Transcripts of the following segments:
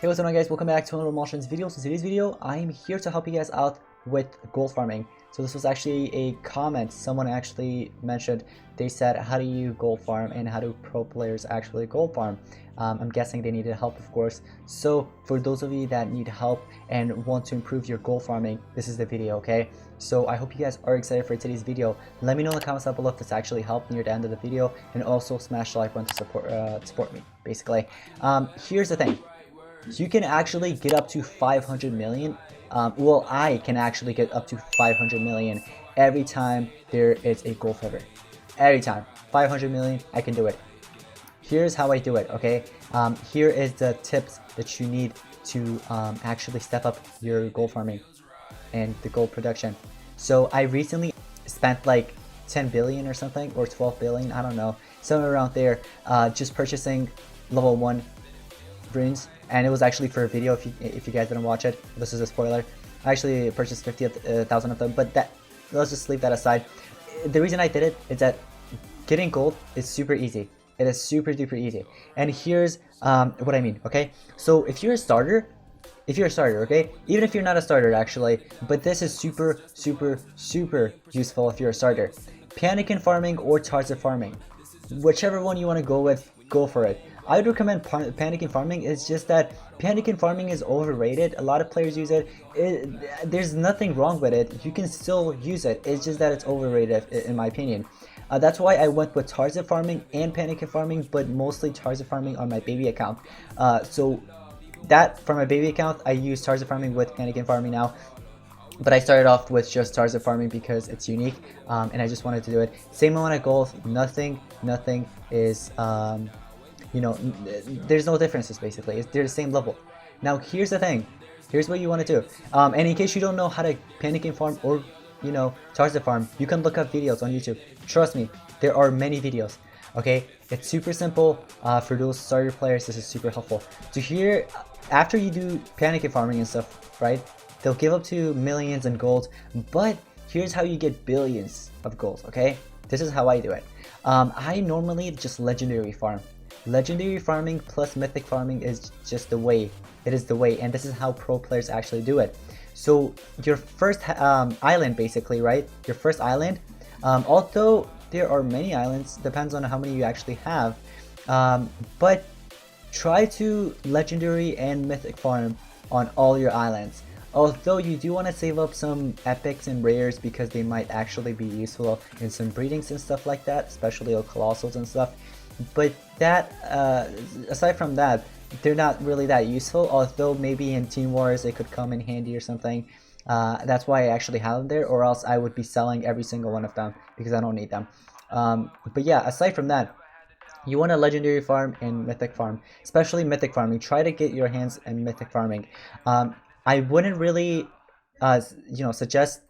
Hey, what's going on, guys? Welcome back to another monsterlegends video. So today's video, I am here to help you guys out with gold farming. So this was actually a comment someone actually mentioned. They said, how do you gold farm and how do pro players actually gold farm? I'm guessing they needed help, of course. So for those of you that need help and want to improve your gold farming, this is the video, okay? So I hope you guys are excited for today's video. Let me know in the comments down below if this actually helped near the end of the video, and also smash the like button to support me, basically. Here's the thing. So you can actually get up to 500 million. Well, I can actually get up to 500 million every time there is a gold feather. Every time. 500 million, I can do it. Here's how I do it, okay? Here is the tips that you need to actually step up your gold farming and the gold production. So I recently spent like 10 billion or something, or 12 billion, I don't know, somewhere around there, just purchasing level 1 runes. And it was actually for a video. If you guys didn't watch it, this is a spoiler. I actually purchased 50,000 of them, but let's just leave that aside. The reason I did it is that getting gold is super easy. It is super duper easy. And here's what I mean, okay? So if you're a starter, okay, even if you're not a starter actually, but this is super useful if you're a starter. Panicking farming or target farming, whichever one you want to go with, go for it. I would recommend panicking farming. It's just that panicking farming is overrated. A lot of players use it. There's nothing wrong with it. You can still use it. It's just that it's overrated in my opinion. That's why I went with target farming and panicking farming, but mostly target farming on my baby account. So that for my baby account, I use target farming with panicking farming now. But I started off with just target farming because it's unique, and I just wanted to do it. Same amount of gold. Nothing is you know, there's no differences basically. They're the same level. Now here's the thing. Here's what you want to do. And in case you don't know how to panicking farm or, you know, target farm, you can look up videos on YouTube. Trust me, there are many videos. Okay, it's super simple. For those starter players, this is super helpful. So here, after you do panicking farming and stuff, right? They'll give up to millions in gold, but here's how you get billions of gold. Okay, this is how I do it. I normally just legendary farm. Legendary farming plus mythic farming is just the way. It is the way, and this is how pro players actually do it. So your first island, basically, right? Your first island, although there are many islands, depends on how many you actually have, but try to legendary and mythic farm on all your islands. Although you do want to save up some epics and rares because they might actually be useful in some breedings and stuff like that, especially colossals and stuff. But that, aside from that, they're not really that useful, although maybe in Team Wars they could come in handy or something. That's why I actually have them there, or else I would be selling every single one of them because I don't need them. But yeah, aside from that, you want a legendary farm and mythic farm, especially mythic farming. Try to get your hands in mythic farming. I wouldn't really, you know, suggest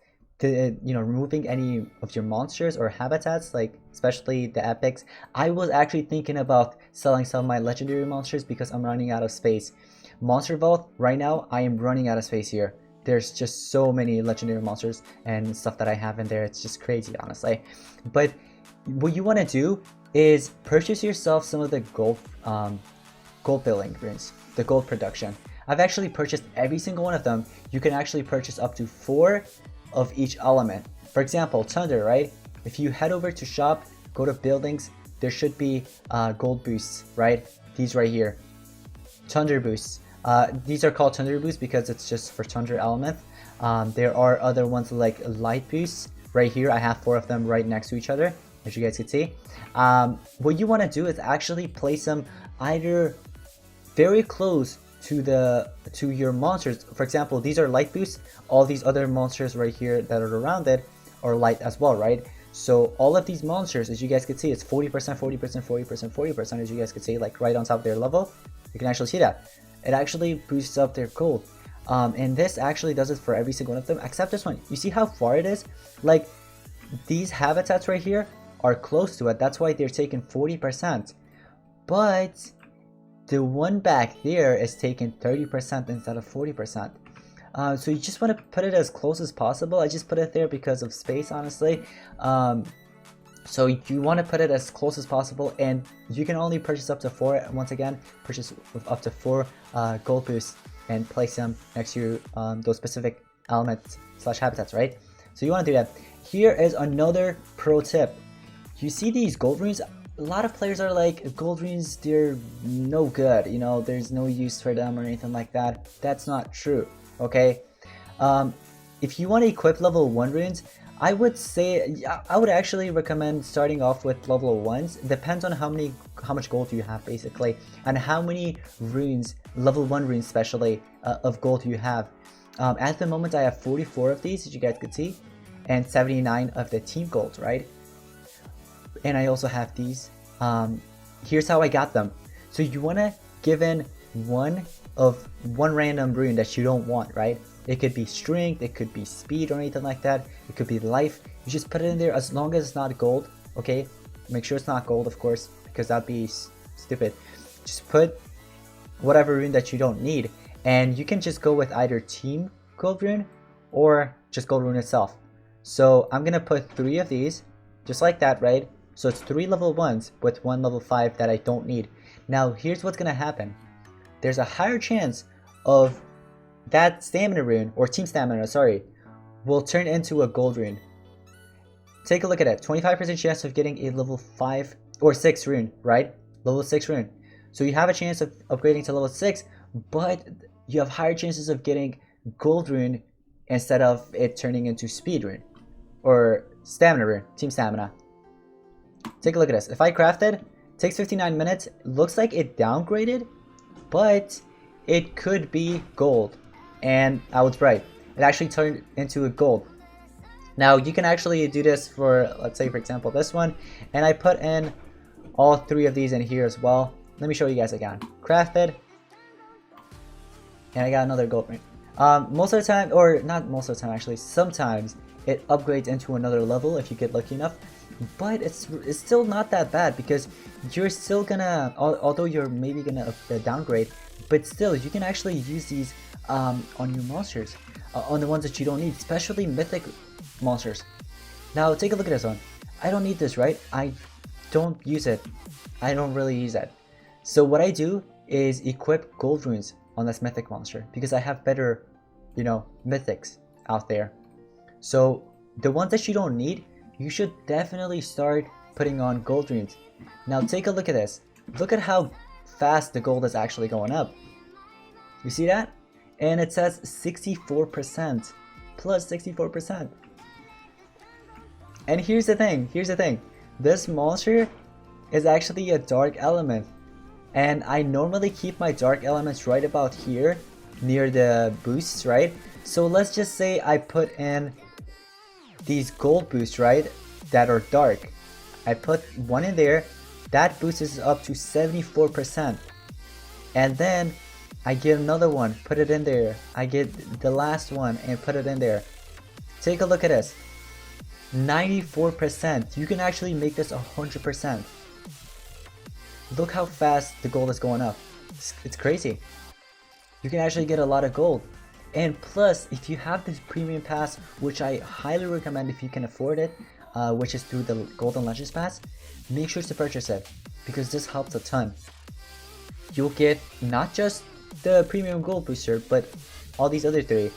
removing any of your monsters or habitats, like especially the epics. I was actually thinking about selling some of my legendary monsters because I'm running out of space. Monster Vault right now, I am running out of space here. There's just so many legendary monsters and stuff that I have in there. It's just crazy, honestly. But what you want to do is purchase yourself some of the gold building runes, the gold production. I've actually purchased every single one of them. You can actually purchase up to 4 of each element. For example, thunder, right? If you head over to shop, go to buildings, there should be gold boosts, right? These right here, thunder boosts. These are called thunder boosts because it's just for thunder element. There are other ones like light boosts. Right here, I have 4 of them right next to each other, as you guys can see. What you want to do is actually place them either very close to your monsters. For example, these are light boosts. All these other monsters right here that are around it are light as well, right? So all of these monsters, as you guys can see, it's 40%, 40%, 40%, 40%, as you guys can see, like right on top of their level. You can actually see that. It actually boosts up their gold. And this actually does it for every single one of them, except this one. You see how far it is? Like, these habitats right here are close to it. That's why they're taking 40%. But the one back there is taking 30% instead of 40%. So you just want to put it as close as possible. I just put it there because of space, honestly. So you want to put it as close as possible, and you can only purchase up to 4. Once again, purchase up to 4 gold boosts and place them next to those specific elements / habitats, right? So you want to do that. Here is another pro tip. You see these gold runes? A lot of players are like, gold runes, they're no good, you know, there's no use for them or anything like that. That's not true, okay? If you want to equip level 1 runes, I would say, I would actually recommend starting off with level 1s. It depends on how much gold you have basically, and how many runes, level 1 runes especially, of gold you have. At the moment I have 44 of these, as you guys could see, and 79 of the team gold, right? And I also have these. Here's how I got them. So you want to give in one random rune that you don't want, right? It could be strength, it could be speed or anything like that. It could be life. You just put it in there as long as it's not gold, okay? Make sure it's not gold, of course, because that'd be stupid. Just put whatever rune that you don't need, and you can just go with either team gold rune or just gold rune itself. So I'm gonna put 3 of these, just like that, right? So it's 3 level 1s with 1 level 5 that I don't need. Now here's what's gonna happen. There's a higher chance of that stamina rune, or team stamina, sorry, will turn into a gold rune. Take a look at it. 25% chance of getting a level 5 or 6 rune, right? Level 6 rune. So you have a chance of upgrading to level 6, but you have higher chances of getting gold rune instead of it turning into speed rune or stamina rune, team stamina. Take a look at this. If I crafted, it takes 59 minutes. Looks like it downgraded, but it could be gold. And I was right. It actually turned into a gold. Now you can actually do this for, let's say for example this one, and I put in all 3 of these in here as well. Let me show you guys again. Crafted, and I got another gold ring. Most of the time, or not most of the time actually, sometimes it upgrades into another level if you get lucky enough, but it's still not that bad, because you're still gonna, although you're maybe gonna downgrade, but still you can actually use these on your monsters, on the ones that you don't need, especially mythic monsters. Now take a look at this one. I don't need this, right? I don't use it. I don't really use it. So what I do is equip gold runes on this mythic monster, because I have better, you know, mythics out there. So the ones that you don't need, you should definitely start putting on gold runes. Now take a look at this. Look at how fast the gold is actually going up. You see that? And it says 64%, plus 64%. And here's the thing, this monster is actually a dark element, and I normally keep my dark elements right about here near the boosts, right? So let's just say I put in these gold boosts, right, that are dark. I put one in there, that boosts up to 74%, and then I get another one, put it in there. I get the last one and put it in there. Take a look at this. 94%. You can actually make this 100%. Look how fast the gold is going up. It's crazy. You can actually get a lot of gold. And plus, if you have this premium pass, which I highly recommend if you can afford it, which is through the Golden Legends pass, make sure to purchase it, because this helps a ton. You'll get not just the premium gold booster, but all these other 3.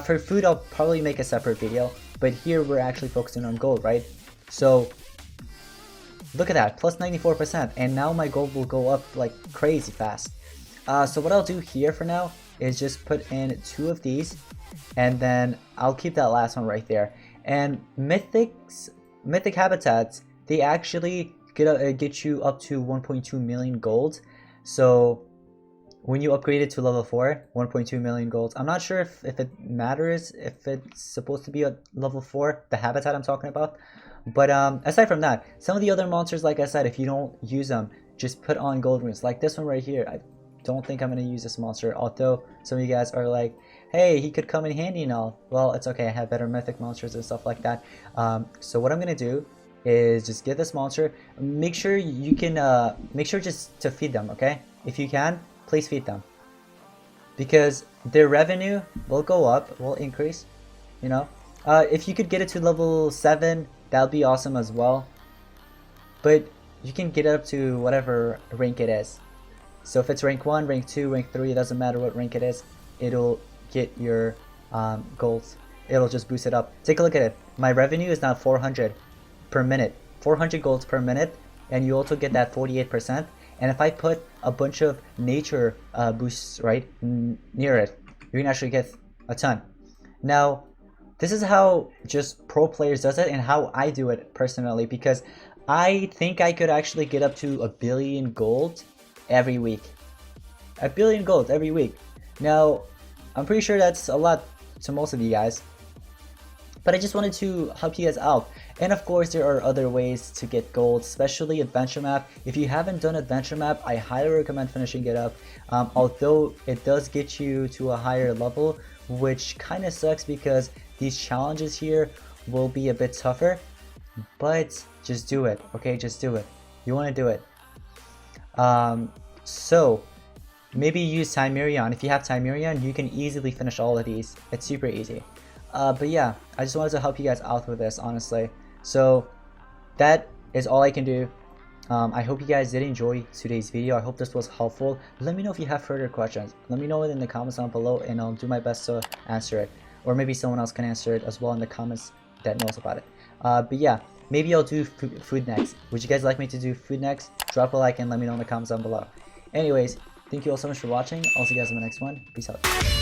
For food, I'll probably make a separate video, but here we're actually focusing on gold, right? So look at that, plus 94%, and now my gold will go up like crazy fast. So what I'll do here for now is just put in 2 of these, and then I'll keep that last one right there. And mythic habitats, they actually get you up to 1.2 million gold. So when you upgrade it to level 4, 1.2 million gold. I'm not sure if it matters if it's supposed to be a level 4, the habitat I'm talking about. But aside from that, some of the other monsters, like I said, if you don't use them, just put on gold runes. Like this one right here. I don't think I'm going to use this monster, although some of you guys are like, hey, he could come in handy and all. Well, it's okay, I have better mythic monsters and stuff like that. So what I'm going to do is just get this monster. Make sure you can, make sure just to feed them, okay? If you can, please feed them, because their revenue will go up, will increase, you know. If you could get it to level 7, that would be awesome as well. but you can get up to whatever rank it is. So if it's rank 1, rank 2, rank 3, it doesn't matter what rank it is, it'll get your golds. It'll just boost it up. Take a look at it. My revenue is now 400 per minute. 400 golds per minute, and you also get that 48%. And if I put a bunch of nature boosts right near it, you can actually get a ton. Now, this is how just pro players does it and how I do it personally, because I think I could actually get up to 1 billion gold every week. 1 billion gold every week. Now, I'm pretty sure that's a lot to most of you guys, but I just wanted to help you guys out. And of course, there are other ways to get gold, especially adventure map. If you haven't done adventure map, I highly recommend finishing it up. Although it does get you to a higher level, which kind of sucks because these challenges here will be a bit tougher, but just do it, okay? Just do it. You want to do it. So maybe use Timerion. If you have Timerion, you can easily finish all of these. It's super easy. But yeah, I just wanted to help you guys out with this, honestly. So that is all I can do. I hope you guys did enjoy today's video. I hope this was helpful. Let me know if you have further questions. Let me know it in the comments down below, and I'll do my best to answer it. Or maybe someone else can answer it as well in the comments that knows about it. But yeah, maybe I'll do food next. Would you guys like me to do food next? Drop a like and let me know in the comments down below. Anyways, thank you all so much for watching. I'll see you guys in the next one. Peace out.